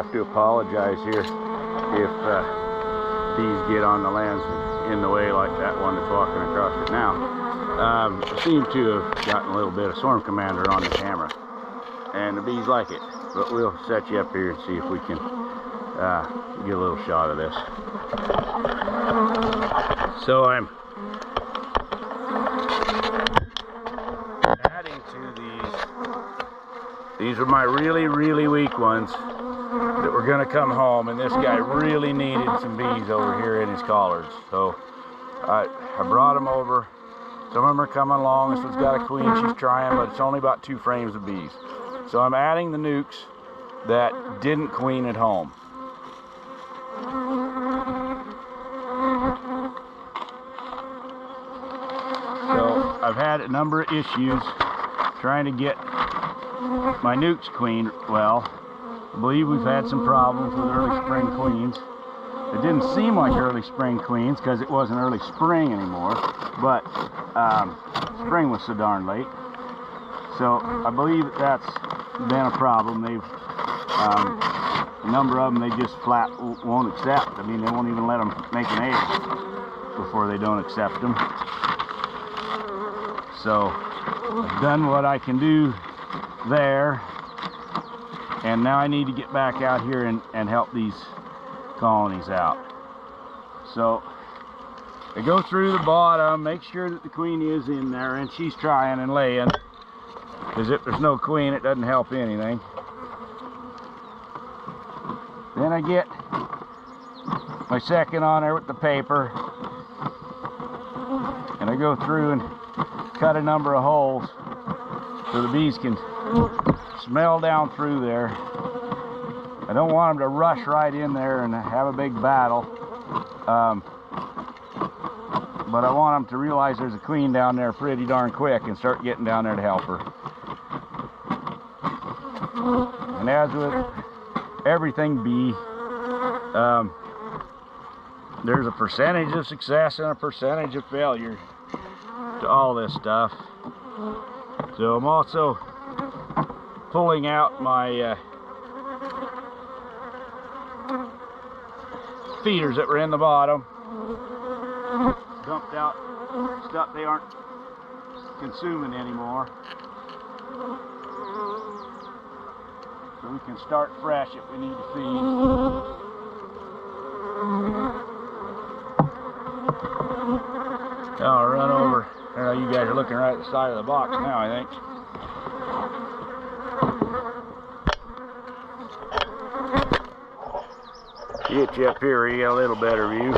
have to apologize here if bees get on the lens in the way like that one that's walking across it now. I seem to have gotten a little bit of Storm Commander on the camera, and the bees like it. But we'll set you up here and see if we can get a little shot of this. So I'm adding to these. These are my really, really weak ones that were going to come home, and this guy really needed some bees over here in his collards. So I brought them over. Some of them are coming along. This one's got a queen, she's trying, but it's only about 2 frames of bees. So I'm adding the nucs that didn't queen at home. So I've had a number of issues trying to get my nucs queen. Well, I believe we've had some problems with early spring queens. It didn't seem like early spring queens because it wasn't early spring anymore, but spring was so darn late. So I believe that's been a problem. They've a number of them they just flat won't accept. I mean, they won't even let them make an egg before they don't accept them. So I've done what I can do there, and now I need to get back out here and help these colonies out. So I go through the bottom, make sure that the queen is in there, and she's trying and laying, because if there's no queen it doesn't help anything. Then I get my second on there with the paper, and I go through and cut a number of holes so the bees can smell down through there. I don't want them to rush right in there and have a big battle, but I want them to realize there's a queen down there pretty darn quick and start getting down there to help her. And as with everything bee, there's a percentage of success and a percentage of failure to all this stuff. So I'm also pulling out my feeders that were in the bottom, dumped out stuff they aren't consuming anymore, so we can start fresh if we need to feed. I'll run over. I know you guys are looking right at the side of the box now, I think. Get you up here where you get a little better view.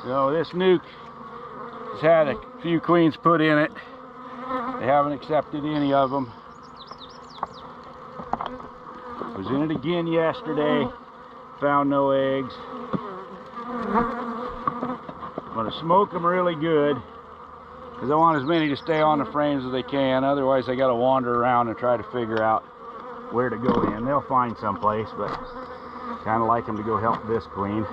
So this nuc has had a few queens put in it. They haven't accepted any of them. Was in it again yesterday, found no eggs. I'm going to smoke them really good because I want as many to stay on the frames as they can. Otherwise, I got to wander around and try to figure out where to go in. They'll find someplace, but kind of like them to go help this queen.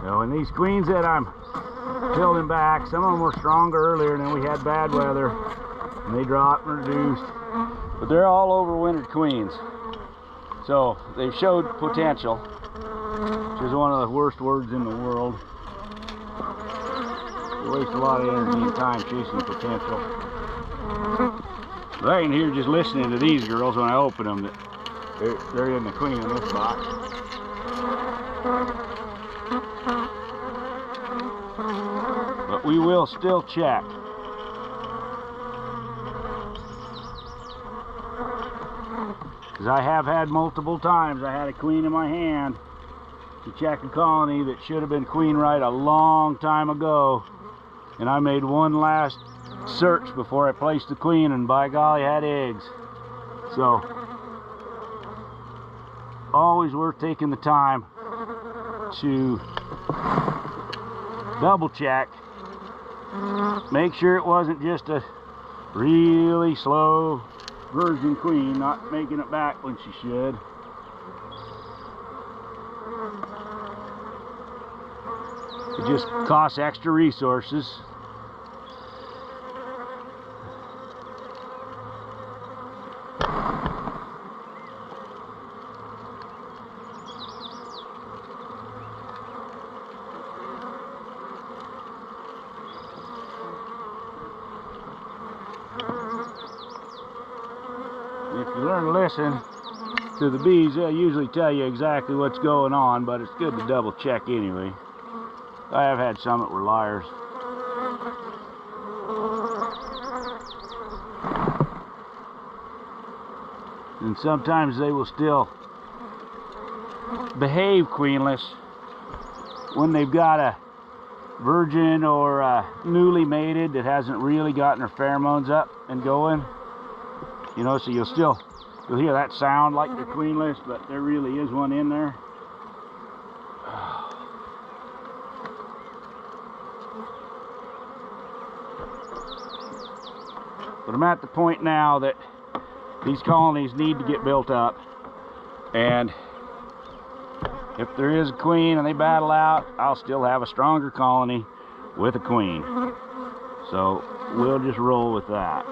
So, and these queens that I'm tilting back, some of them were stronger earlier, and then we had bad weather and they dropped and reduced, but they're all overwintered queens, so they've showed potential, which is one of the worst words in the world. You waste a lot of energy and time chasing potential. But I can hear just listening to these girls when I open them that they're in the queen in this box. But we will still check. Because I have had multiple times, I had a queen in my hand to check a colony that should have been queen right a long time ago. And I made one last search before I placed the queen, and by golly, had eggs. So, always worth taking the time to double check. Make sure it wasn't just a really slow virgin queen, not making it back when she should. It just costs extra resources. If you learn to listen to the bees, they'll usually tell you exactly what's going on, but it's good to double check anyway. I have had some that were liars. And sometimes they will still behave queenless when they've got a virgin or a newly mated that hasn't really gotten her pheromones up and going. You know, so you'll hear that sound like they're queenless, but there really is one in there. But I'm at the point now that these colonies need to get built up, and if there is a queen and they battle out, I'll still have a stronger colony with a queen. So we'll just roll with that.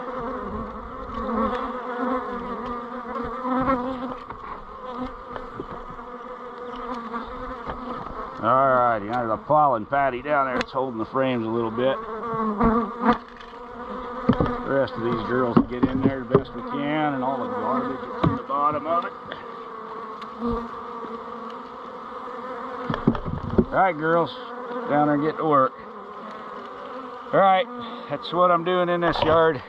Alrighty, there's a pollen patty down there. It's holding the frames a little bit. The rest of these girls will get in there the best we can, and all the garbage that's in the bottom of it. Alright, girls, down there and get to work. Alright, that's what I'm doing in this yard.